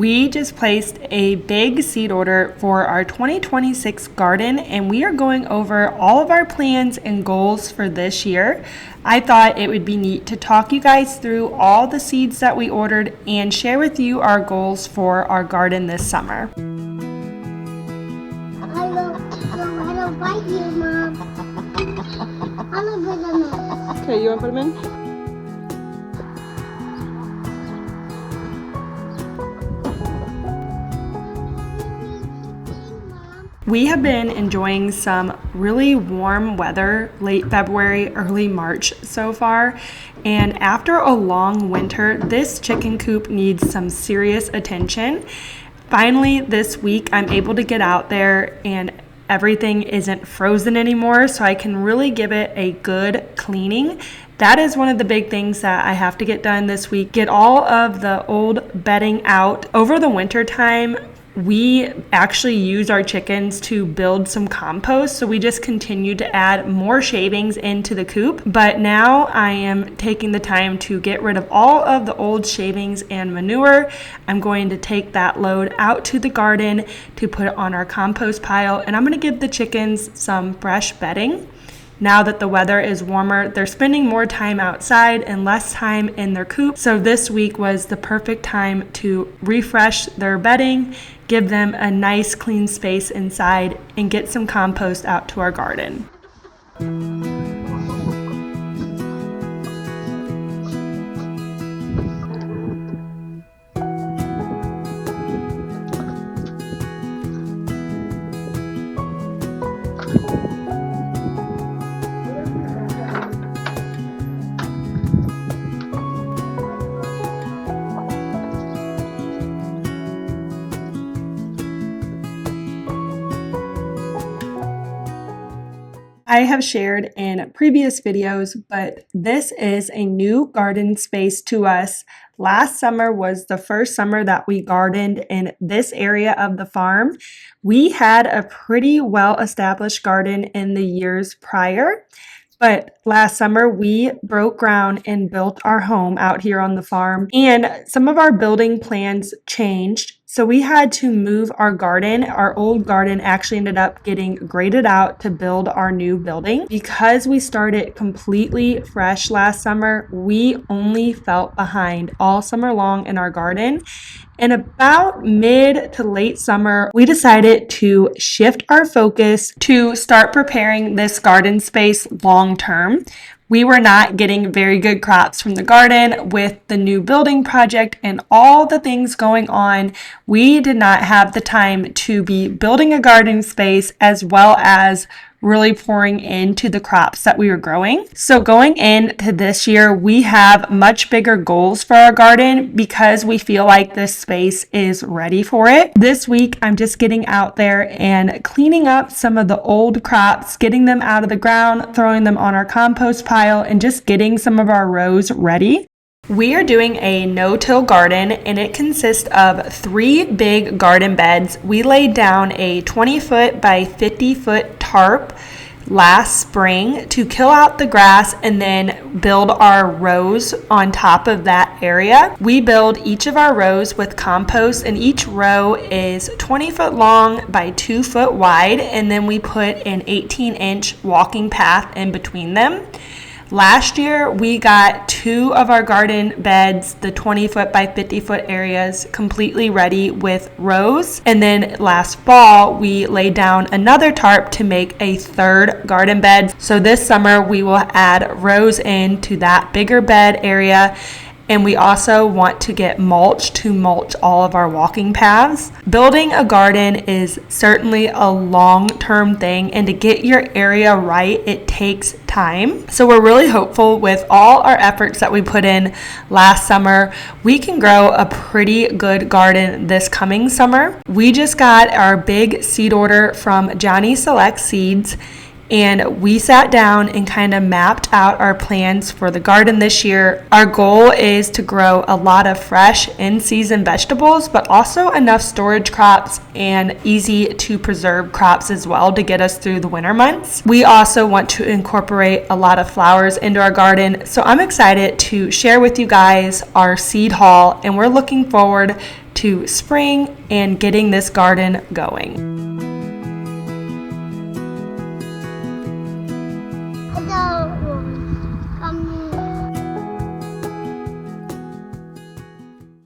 We just placed a big seed order for our 2026 garden, and we are going over all of our plans and goals for this year. I thought it would be neat to talk you guys through all the seeds that we ordered and share with you our goals for our garden this summer. I don't bite you, Mom. I don't put them in. Okay, you want to put them in? We have been enjoying some really warm weather late February, early March so far. And after a long winter, this chicken coop needs some serious attention. Finally, this week, I'm able to get out there and everything isn't frozen anymore, so I can really give it a good cleaning. That is one of the big things that I have to get done this week. Get all of the old bedding out. Over the winter time, we actually use our chickens to build some compost, so we just continue to add more shavings into the coop. But now I am taking the time to get rid of all of the old shavings and manure. I'm going to take that load out to the garden to put it on our compost pile, and I'm going to give the chickens some fresh bedding. Now that the weather is warmer, they're spending more time outside and less time in their coop. So this week was the perfect time to refresh their bedding, give them a nice clean space inside, and get some compost out to our garden. I have shared in previous videos, but this is a new garden space to us. Last summer was the first summer that we gardened in this area of the farm. We had a pretty well-established garden in the years prior, but last summer we broke ground and built our home out here on the farm, and some of our building plans changed. So we had to move our garden. Our old garden actually ended up getting graded out to build our new building. Because we started completely fresh last summer, we only felt behind all summer long in our garden. And about mid to late summer, we decided to shift our focus to start preparing this garden space long term. We were not getting very good crops from the garden with the new building project and all the things going on. We did not have the time to be building a garden space as well as really pouring into the crops that we were growing. So going into this year, we have much bigger goals for our garden because we feel like this space is ready for it. This week, I'm just getting out there and cleaning up some of the old crops, getting them out of the ground, throwing them on our compost pile, and just getting some of our rows ready. We are doing a no-till garden, and it consists of 3 big garden beds. We laid down a 20-foot by 50-foot tarp last spring to kill out the grass and then build our rows on top of that area. We build each of our rows with compost, and each row is 20 foot long by 2 foot wide, and then we put an 18-inch walking path in between them. Last year, we got 2 of our garden beds, the 20-foot by 50-foot areas, completely ready with rows. And then last fall, we laid down another tarp to make a 3rd garden bed. So this summer, we will add rows into that bigger bed area. And we also want to get mulch to mulch all of our walking paths. Building a garden is certainly a long-term thing, and to get your area right, it takes time. So we're really hopeful with all our efforts that we put in last summer, we can grow a pretty good garden this coming summer. We just got our big seed order from Johnny Select Seeds, and we sat down and kind of mapped out our plans for the garden this year. Our goal is to grow a lot of fresh in-season vegetables, but also enough storage crops and easy to preserve crops as well to get us through the winter months. We also want to incorporate a lot of flowers into our garden, so I'm excited to share with you guys our seed haul, and we're looking forward to spring and getting this garden going.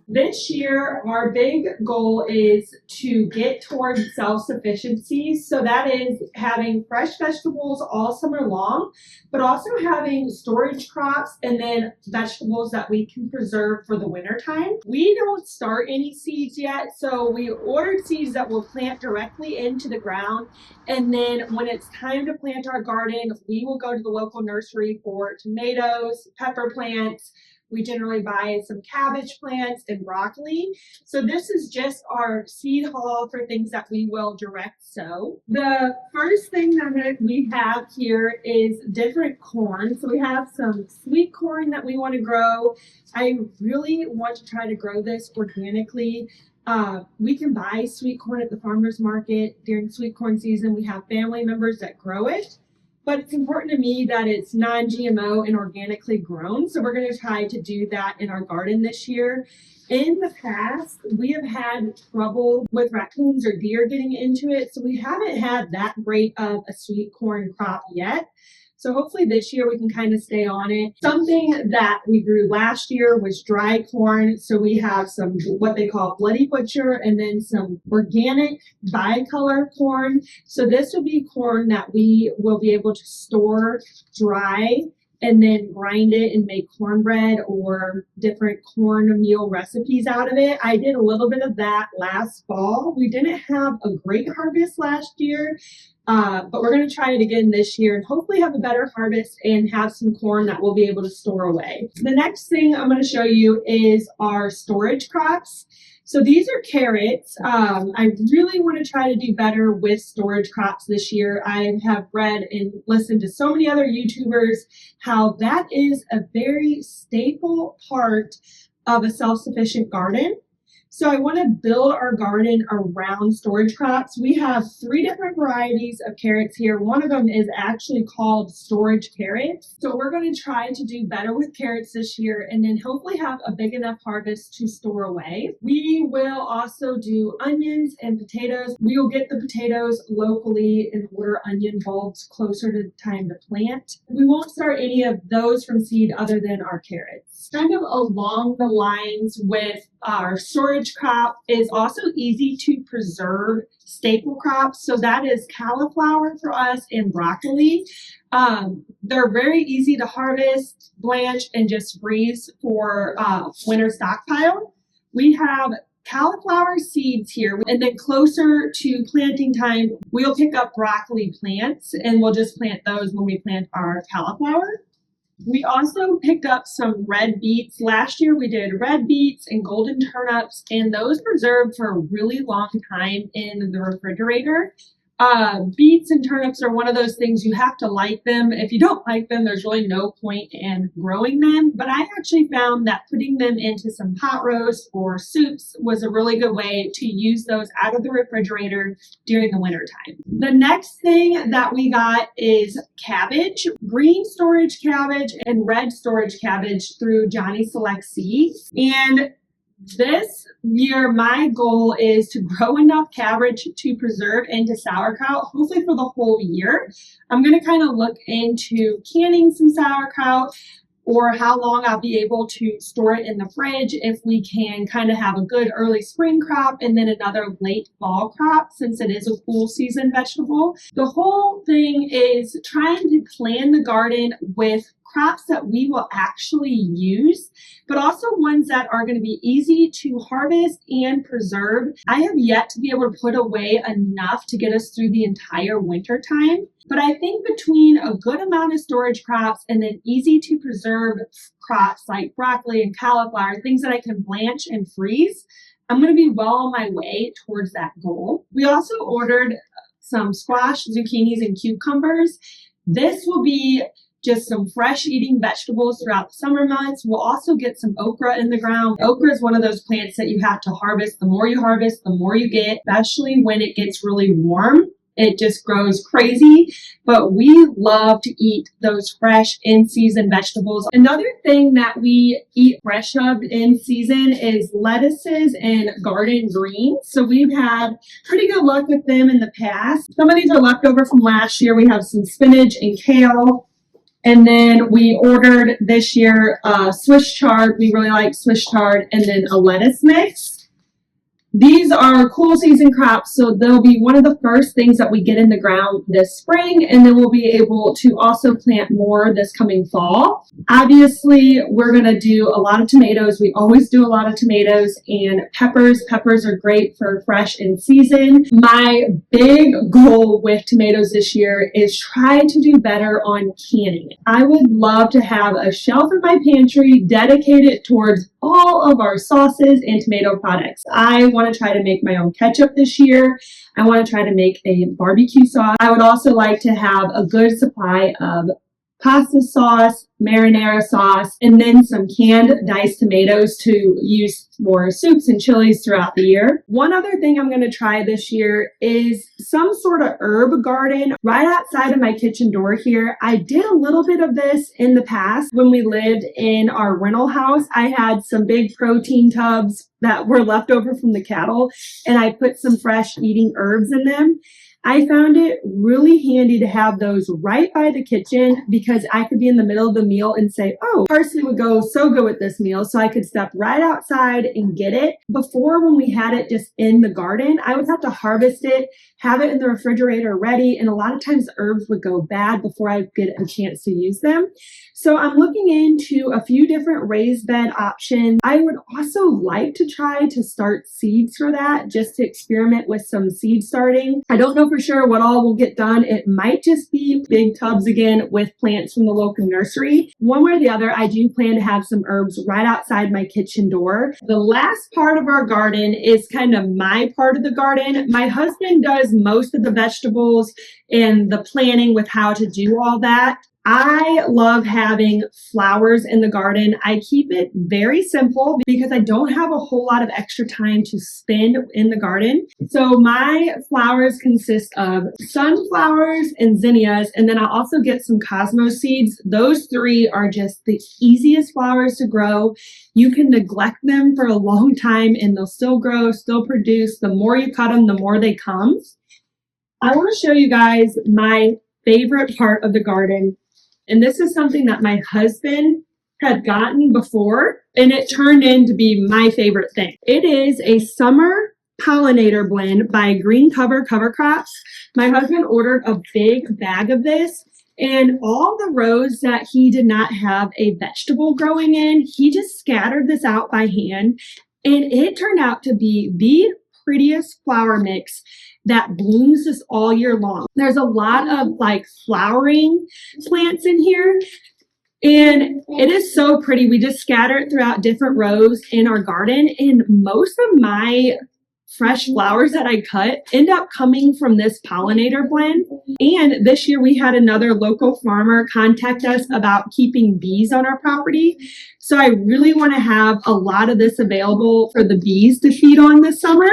This year, our big goal is to get towards self-sufficiency. So that is having fresh vegetables all summer long, but also having storage crops and then vegetables that we can preserve for the winter time. We don't start any seeds yet, so we ordered seeds that we'll plant directly into the ground. And then when it's time to plant our garden, we will go to the local nursery for tomatoes, pepper plants. We generally buy some cabbage plants and broccoli. So this is just our seed haul for things that we will direct sow. The first thing that we have here is different corn. So we have some sweet corn that we want to grow. I really want to try to grow this organically. We can buy sweet corn at the farmer's market during sweet corn season. We have family members that grow it. But it's important to me that it's non-GMO and organically grown. So we're going to try to do that in our garden this year. In the past, we have had trouble with raccoons or deer getting into it. So we haven't had that great of a sweet corn crop yet. So hopefully this year we can kind of stay on it. Something that we grew last year was dry corn. So we have some what they call Bloody Butcher and then some organic bicolor corn. So this will be corn that we will be able to store dry and then grind it and make cornbread or different cornmeal recipes out of it. I did a little bit of that last fall. We didn't have a great harvest last year. But we're going to try it again this year and hopefully have a better harvest and have some corn that we'll be able to store away. The next thing I'm going to show you is our storage crops. So these are carrots. I really want to try to do better with storage crops this year. I have read and listened to so many other YouTubers how that is a very staple part of a self-sufficient garden. So I want to build our garden around storage crops. We have 3 different varieties of carrots here. One of them is actually called storage carrots. So we're going to try to do better with carrots this year and then hopefully have a big enough harvest to store away. We will also do onions and potatoes. We will get the potatoes locally and order onion bulbs closer to the time to plant. We won't start any of those from seed other than our carrots. Kind of along the lines with our storage crop is also easy to preserve staple crops. So that is cauliflower for us and broccoli. They're very easy to harvest, blanch, and just freeze for winter stockpile. We have cauliflower seeds here, and then closer to planting time, we'll pick up broccoli plants and we'll just plant those when we plant our cauliflower. We also picked up some red beets. Last year we did red beets and golden turnips, and those preserved for a really long time in the refrigerator. Beets and turnips are one of those things you have to like them. If you don't like them, there's really no point in growing them. But I actually found that putting them into some pot roast or soups was a really good way to use those out of the refrigerator during the winter time. The next thing that we got is cabbage, green storage cabbage and red storage cabbage through Johnny Select Seeds. And this year, my goal is to grow enough cabbage to preserve into sauerkraut, hopefully for the whole year. I'm going to kind of look into canning some sauerkraut or how long I'll be able to store it in the fridge if we can kind of have a good early spring crop and then another late fall crop since it is a cool season vegetable. The whole thing is trying to plan the garden with crops that we will actually use, but also ones that are going to be easy to harvest and preserve. I have yet to be able to put away enough to get us through the entire winter time. But I think between a good amount of storage crops and then easy to preserve crops like broccoli and cauliflower, things that I can blanch and freeze, I'm going to be well on my way towards that goal. We also ordered some squash, zucchinis, and cucumbers. This will be just some fresh eating vegetables throughout the summer months. We'll also get some okra in the ground. Okra is one of those plants that you have to harvest. The more you harvest, the more you get, especially when it gets really warm. it just grows crazy. But we love to eat those fresh in-season vegetables. Another thing that we eat fresh of in season is lettuces and garden greens. So we've had pretty good luck with them in the past. Some of these are left over from last year. We have some spinach and kale. And then we ordered this year Swiss chard. We really like Swiss chard, and then a lettuce mix. These are cool season crops, so they'll be one of the first things that we get in the ground this spring, and then we'll be able to also plant more this coming fall. Obviously, we're going to do a lot of tomatoes. We always do a lot of tomatoes, and peppers. Peppers are great for fresh in season. My big goal with tomatoes this year is try to do better on canning. I would love to have a shelf in my pantry dedicated towards all of our sauces and tomato products. I want to try to make my own ketchup this year. I want to try to make a barbecue sauce. I would also like to have a good supply of pasta sauce, marinara sauce, and then some canned diced tomatoes to use for soups and chilies throughout the year. One other thing I'm going to try this year is some sort of herb garden right outside of my kitchen door here. I did a little bit of this in the past when we lived in our rental house. I had some big protein tubs that were left over from the cattle, and I put some fresh eating herbs in them. I found it really handy to have those right by the kitchen because I could be in the middle of the meal and say, oh, parsley would go so good with this meal. So I could step right outside and get it. Before, when we had it just in the garden, I would have to harvest it, have it in the refrigerator ready. And a lot of times the herbs would go bad before I get a chance to use them. So I'm looking into a few different raised bed options. I would also like to try to start seeds for that, just to experiment with some seed starting. I don't know for sure what all will get done. It might just be big tubs again with plants from the local nursery. One way or the other, I do plan to have some herbs right outside my kitchen door. The last part of our garden is kind of my part of the garden. My husband does most of the vegetables and the planning with how to do all that. I love having flowers in the garden. I keep it very simple because I don't have a whole lot of extra time to spend in the garden. So my flowers consist of sunflowers and zinnias, and then I'll also get some cosmos seeds. Those three are just the easiest flowers to grow. You can neglect them for a long time and they'll still grow, still produce. The more you cut them, the more they come. I want to show you guys my favorite part of the garden. And this is something that my husband had gotten before, and it turned in to be my favorite thing. It is a summer pollinator blend by Green Cover Crops. My husband ordered a big bag of this, and all the rows that he did not have a vegetable growing in, he just scattered this out by hand, and it turned out to be the prettiest flower mix that blooms just all year long. There's a lot of like flowering plants in here, and it is so pretty. We just scatter it throughout different rows in our garden, and most of my fresh flowers that I cut end up coming from this pollinator blend. And this year we had another local farmer contact us about keeping bees on our property. So I really want to have a lot of this available for the bees to feed on this summer.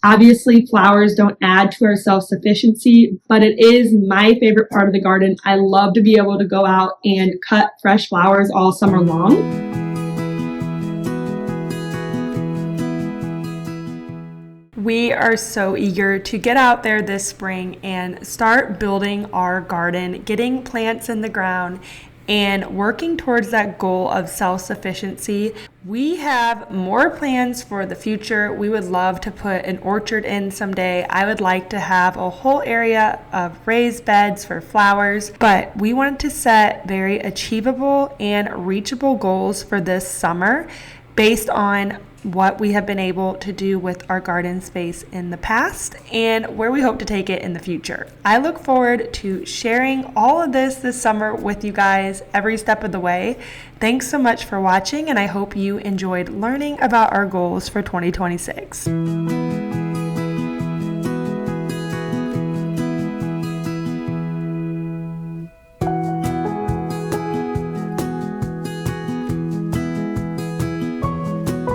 Obviously, flowers don't add to our self-sufficiency, but it is my favorite part of the garden. I love to be able to go out and cut fresh flowers all summer long. We are so eager to get out there this spring and start building our garden, getting plants in the ground, and working towards that goal of self-sufficiency. We have more plans for the future. We would love to put an orchard in someday. I would like to have a whole area of raised beds for flowers, but we wanted to set very achievable and reachable goals for this summer based on what we have been able to do with our garden space in the past and where we hope to take it in the future. I look forward to sharing all of this summer with you guys every step of the way. Thanks so much for watching, and I hope you enjoyed learning about our goals for 2026.